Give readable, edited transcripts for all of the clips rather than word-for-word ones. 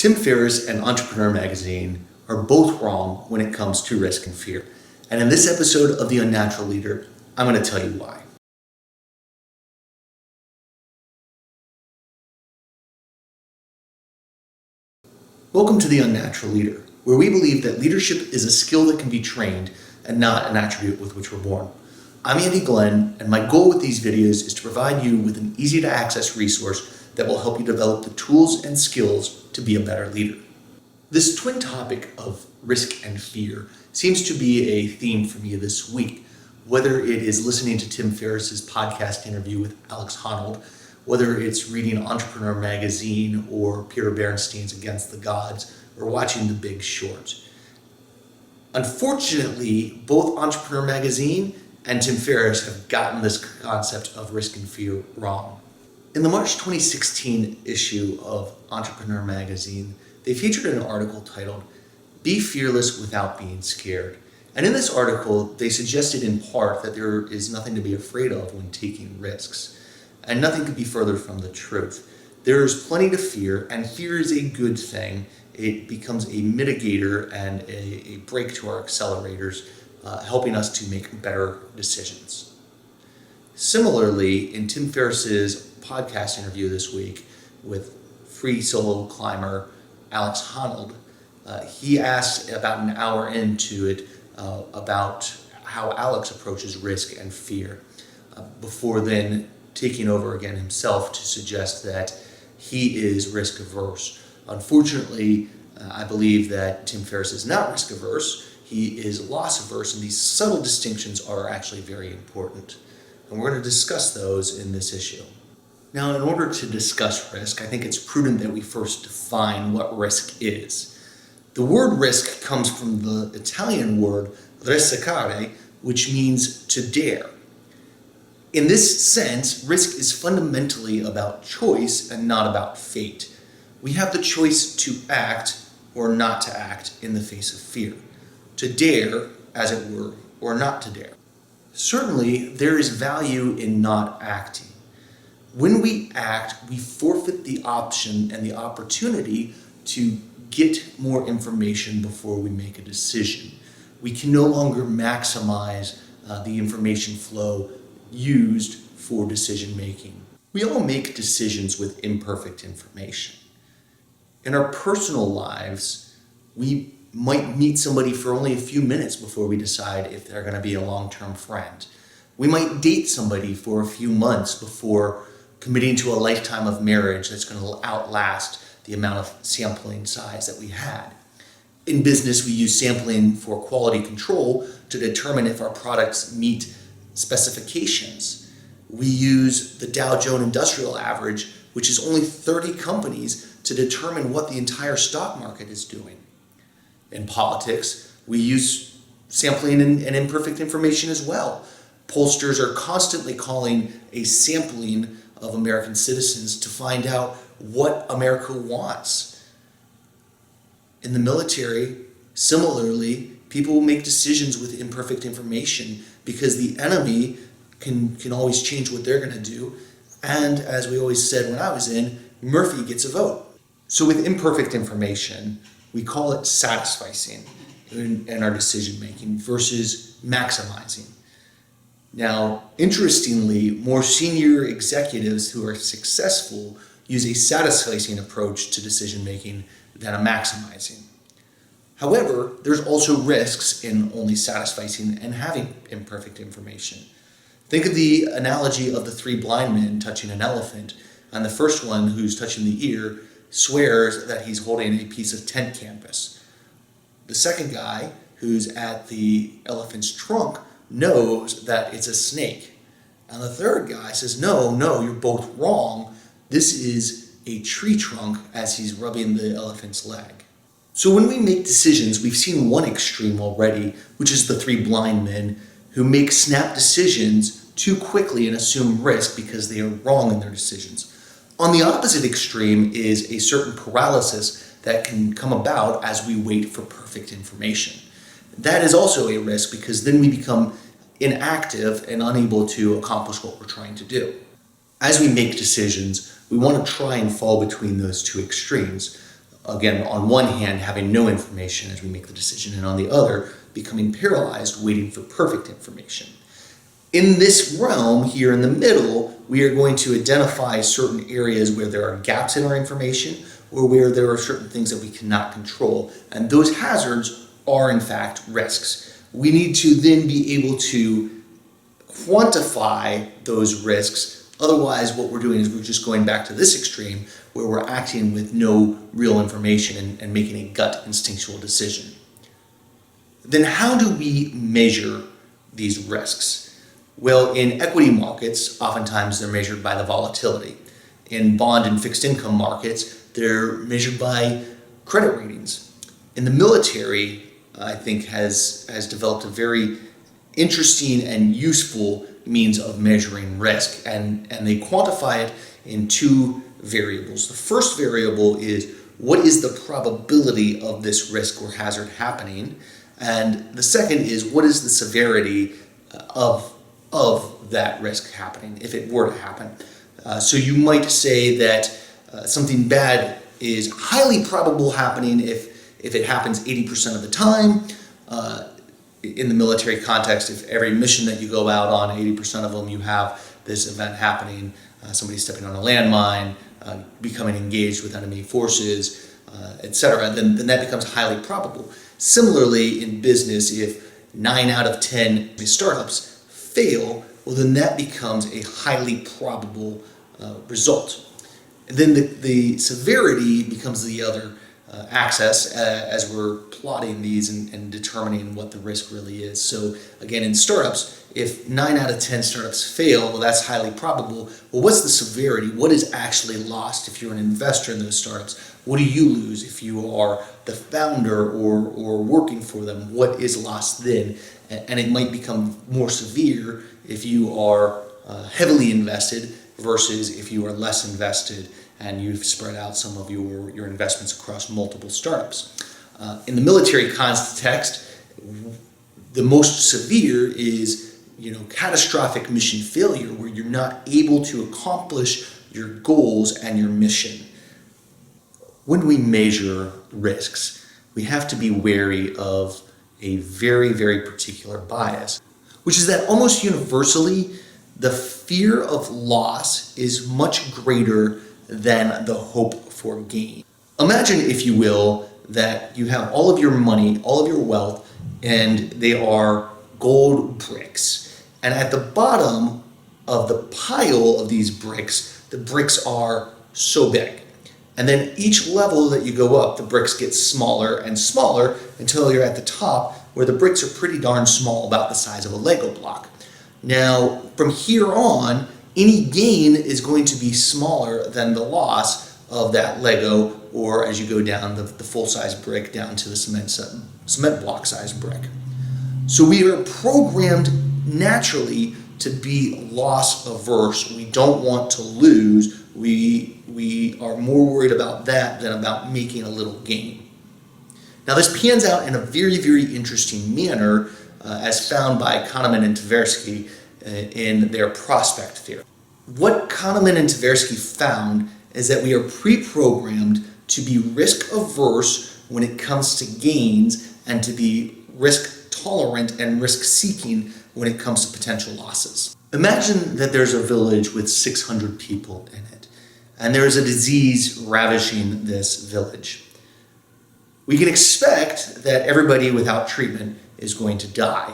Tim Ferriss and Entrepreneur Magazine are both wrong when it comes to risk and fear. And in this episode of The Unnatural Leader, I'm going to tell you why. Welcome to The Unnatural Leader, where we believe that leadership is a skill that can be trained and not an attribute with which we're born. I'm Andy Glenn, and my goal with these videos is to provide you with an easy-to-access resource that will help you develop the tools and skills to be a better leader. This twin topic of risk and fear seems to be a theme for me this week, whether it is listening to Tim Ferriss's podcast interview with Alex Honnold, whether it's reading Entrepreneur Magazine or Peter Bernstein's Against the Gods, or watching The Big Short. Unfortunately, both Entrepreneur Magazine and Tim Ferriss have gotten this concept of risk and fear wrong. In the March 2016 issue of Entrepreneur Magazine, they featured an article titled, "Be Fearless Without Being Scared." And in this article, they suggested in part that there is nothing to be afraid of when taking risks. And nothing could be further from the truth. There is plenty to fear, and fear is a good thing. It becomes a mitigator and a brake to our accelerators, helping us to make better decisions. Similarly, in Tim Ferriss's podcast interview this week with free solo climber Alex Honnold, he asked about an hour into it about how Alex approaches risk and fear, before then taking over again himself to suggest that he is risk averse. Unfortunately, I believe that Tim Ferriss is not risk averse. He is loss averse, and these subtle distinctions are actually very important. And we're going to discuss those in this issue. Now, in order to discuss risk, I think it's prudent that we first define what risk is. The word risk comes from the Italian word risicare, which means to dare. In this sense, risk is fundamentally about choice and not about fate. We have the choice to act or not to act in the face of fear, to dare, as it were, or not to dare. Certainly, there is value in not acting. When we act, we forfeit the option and the opportunity to get more information before we make a decision. We can no longer maximize the information flow used for decision making. We all make decisions with imperfect information. In our personal lives, we might meet somebody for only a few minutes before we decide if they're going to be a long-term friend. We might date somebody for a few months before committing to a lifetime of marriage that's going to outlast the amount of sampling size that we had. In business, we use sampling for quality control to determine if our products meet specifications. We use the Dow Jones Industrial Average, which is only 30 companies, to determine what the entire stock market is doing. In politics, we use sampling and imperfect information as well. Pollsters are constantly calling a sampling of American citizens to find out what America wants. In the military, similarly, people make decisions with imperfect information because the enemy can always change what they're going to do. And as we always said when I was in, Murphy gets a vote. So with imperfect information, we call it satisficing in our decision making versus maximizing. Now, interestingly, more senior executives who are successful use a satisficing approach to decision making than a maximizing. However, there's also risks in only satisficing and having imperfect information. Think of the analogy of the three blind men touching an elephant, and the first one, who's touching the ear, swears that he's holding a piece of tent canvas. The second guy, who's at the elephant's trunk, knows that it's a snake. And the third guy says, no, you're both wrong. This is a tree trunk, as he's rubbing the elephant's leg. So when we make decisions, we've seen one extreme already, which is the three blind men who make snap decisions too quickly and assume risk because they are wrong in their decisions. On the opposite extreme is a certain paralysis that can come about as we wait for perfect information. That is also a risk because then we become inactive and unable to accomplish what we're trying to do. As we make decisions, we want to try and fall between those two extremes. Again, on one hand, having no information as we make the decision, and on the other, becoming paralyzed, waiting for perfect information. In this realm, here in the middle, we are going to identify certain areas where there are gaps in our information or where there are certain things that we cannot control. And those hazards are, in fact, risks. We need to then be able to quantify those risks. Otherwise, what we're doing is we're just going back to this extreme where we're acting with no real information and making a gut instinctual decision. Then how do we measure these risks? Well, in equity markets, oftentimes they're measured by the volatility. In bond and fixed income markets, they're measured by credit ratings. In the military, I think has developed a very interesting and useful means of measuring risk, and they quantify it in two variables. The first variable is what is the probability of this risk or hazard happening, and the second is what is the severity of that risk happening if it were to happen. So you might say that something bad is highly probable happening if it happens 80% of the time. In the military context, if every mission that you go out on, 80% of them you have this event happening, somebody stepping on a landmine, becoming engaged with enemy forces, etc., then that becomes highly probable. Similarly, in business, if 9 out of 10 startups fail, well, then that becomes a highly probable result. And then the severity becomes the other axis as we're plotting these and determining what the risk really is. So again, in startups, if 9 out of 10 startups fail, well, that's highly probable. Well, what's the severity? What is actually lost if you're an investor in those startups? What do you lose if you are the founder or working for them? What is lost then? And it might become more severe if you are heavily invested versus if you are less invested and you've spread out some of your investments across multiple startups. In the military context, the most severe is catastrophic mission failure, where you're not able to accomplish your goals and your mission. When we measure risks, we have to be wary of a very, very particular bias, which is that almost universally, the fear of loss is much greater than the hope for gain. Imagine, if you will, that you have all of your money, all of your wealth, and they are gold bricks. And at the bottom of the pile of these bricks, the bricks are so big. And then each level that you go up, the bricks get smaller and smaller until you're at the top, where the bricks are pretty darn small, about the size of a Lego block. Now, from here on, any gain is going to be smaller than the loss of that Lego, or as you go down the full-size brick down to the cement block size brick. So we are programmed naturally to be loss averse. We don't want to lose. We are more worried about that than about making a little gain. Now, this pans out in a very, very interesting manner as found by Kahneman and Tversky in their prospect theory. What Kahneman and Tversky found is that we are pre-programmed to be risk averse when it comes to gains and to be risk tolerant and risk seeking when it comes to potential losses. Imagine that there's a village with 600 people in it, and there is a disease ravaging this village. We can expect that everybody without treatment is going to die.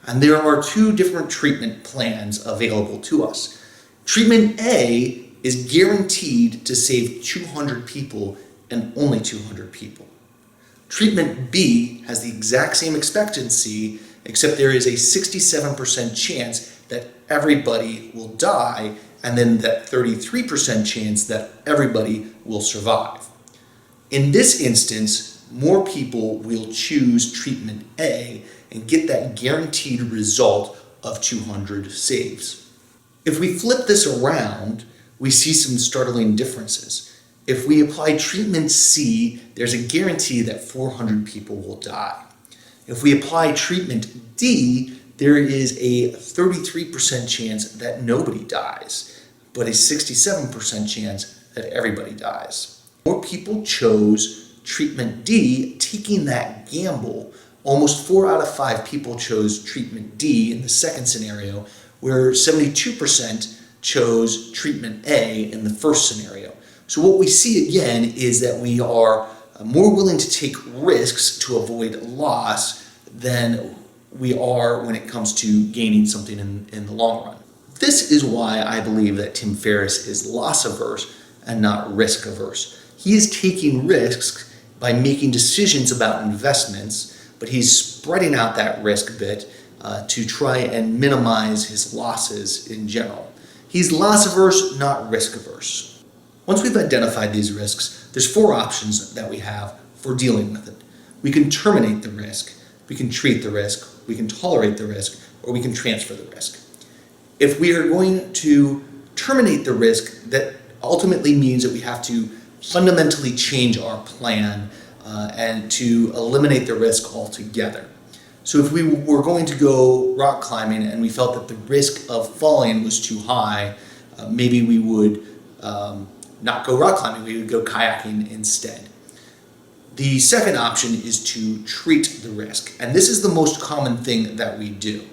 And there are two different treatment plans available to us. Treatment A is guaranteed to save 200 people and only 200 people. Treatment B has the exact same expectancy, except there is a 67% chance that everybody will die, and then that 33% chance that everybody will survive. In this instance, more people will choose treatment A and get that guaranteed result of 200 saves. If we flip this around, we see some startling differences. If we apply treatment C, there's a guarantee that 400 people will die. If we apply treatment D, there is a 33% chance that nobody dies, but a 67% chance that everybody dies. More people chose treatment D, taking that gamble, almost 4 out of 5 people chose treatment D in the second scenario, where 72% chose treatment A in the first scenario. So what we see again is that we are more willing to take risks to avoid loss than we are when it comes to gaining something in the long run. This is why I believe that Tim Ferriss is loss averse and not risk averse. He is taking risks by making decisions about investments, but he's spreading out that risk a bit to try and minimize his losses in general. He's loss averse, not risk averse. Once we've identified these risks, there's 4 options that we have for dealing with it. We can terminate the risk, we can treat the risk, we can tolerate the risk, or we can transfer the risk. If we are going to terminate the risk, that ultimately means that we have to fundamentally change our plan and to eliminate the risk altogether. So if we were going to go rock climbing and we felt that the risk of falling was too high, maybe we would not go rock climbing, we would go kayaking instead. The second option is to treat the risk, and this is the most common thing that we do.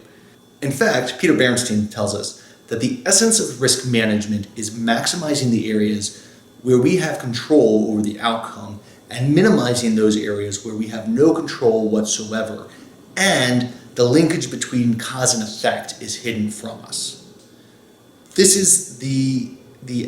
In fact, Peter Bernstein tells us that the essence of risk management is maximizing the areas where we have control over the outcome and minimizing those areas where we have no control whatsoever, and the linkage between cause and effect is hidden from us. This is the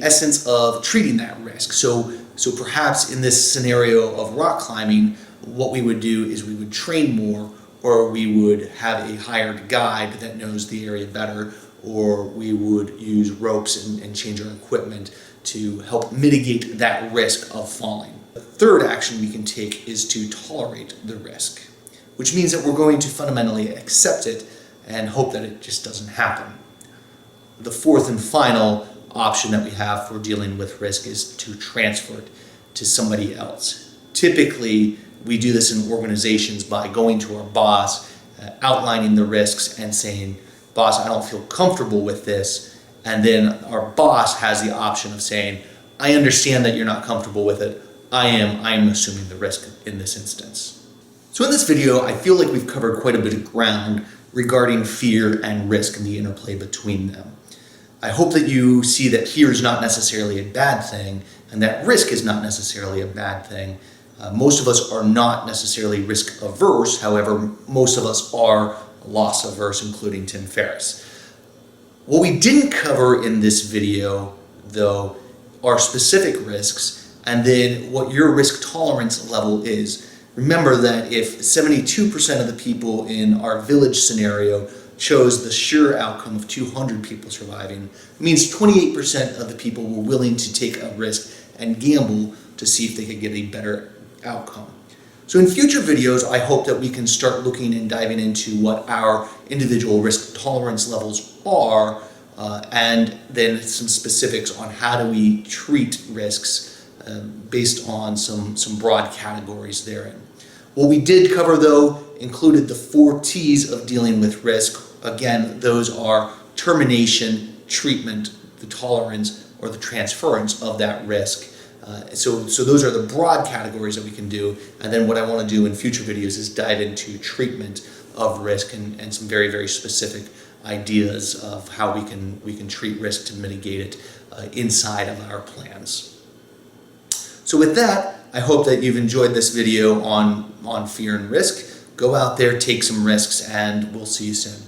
essence of treating that risk. So perhaps in this scenario of rock climbing, what we would do is we would train more, or we would have a hired guide that knows the area better, or we would use ropes and change our equipment to help mitigate that risk of falling. The third action we can take is to tolerate the risk, which means that we're going to fundamentally accept it and hope that it just doesn't happen. The fourth and final option that we have for dealing with risk is to transfer it to somebody else. Typically, we do this in organizations by going to our boss, outlining the risks and saying, "Boss, I don't feel comfortable with this." And then our boss has the option of saying, "I understand that you're not comfortable with it. I am assuming the risk in this instance." So in this video, I feel like we've covered quite a bit of ground regarding fear and risk and the interplay between them. I hope that you see that fear is not necessarily a bad thing and that risk is not necessarily a bad thing. Most of us are not necessarily risk averse. However, most of us are loss averse, including Tim Ferriss. What we didn't cover in this video, though, are specific risks and then what your risk tolerance level is. Remember that if 72% of the people in our village scenario chose the sure outcome of 200 people surviving, it means 28% of the people were willing to take a risk and gamble to see if they could get a better outcome. So in future videos, I hope that we can start looking and diving into what our individual risk tolerance levels are, and then some specifics on how do we treat risks based on some broad categories therein. What we did cover, though, included the 4 T's of dealing with risk. Again, those are termination, treatment, the tolerance, or the transference of that risk. So those are the broad categories that we can do. And then what I want to do in future videos is dive into treatment of risk and some very, very specific ideas of how we can treat risk to mitigate it inside of our plans. So with that, I hope that you've enjoyed this video on fear and risk. Go out there, take some risks, and we'll see you soon.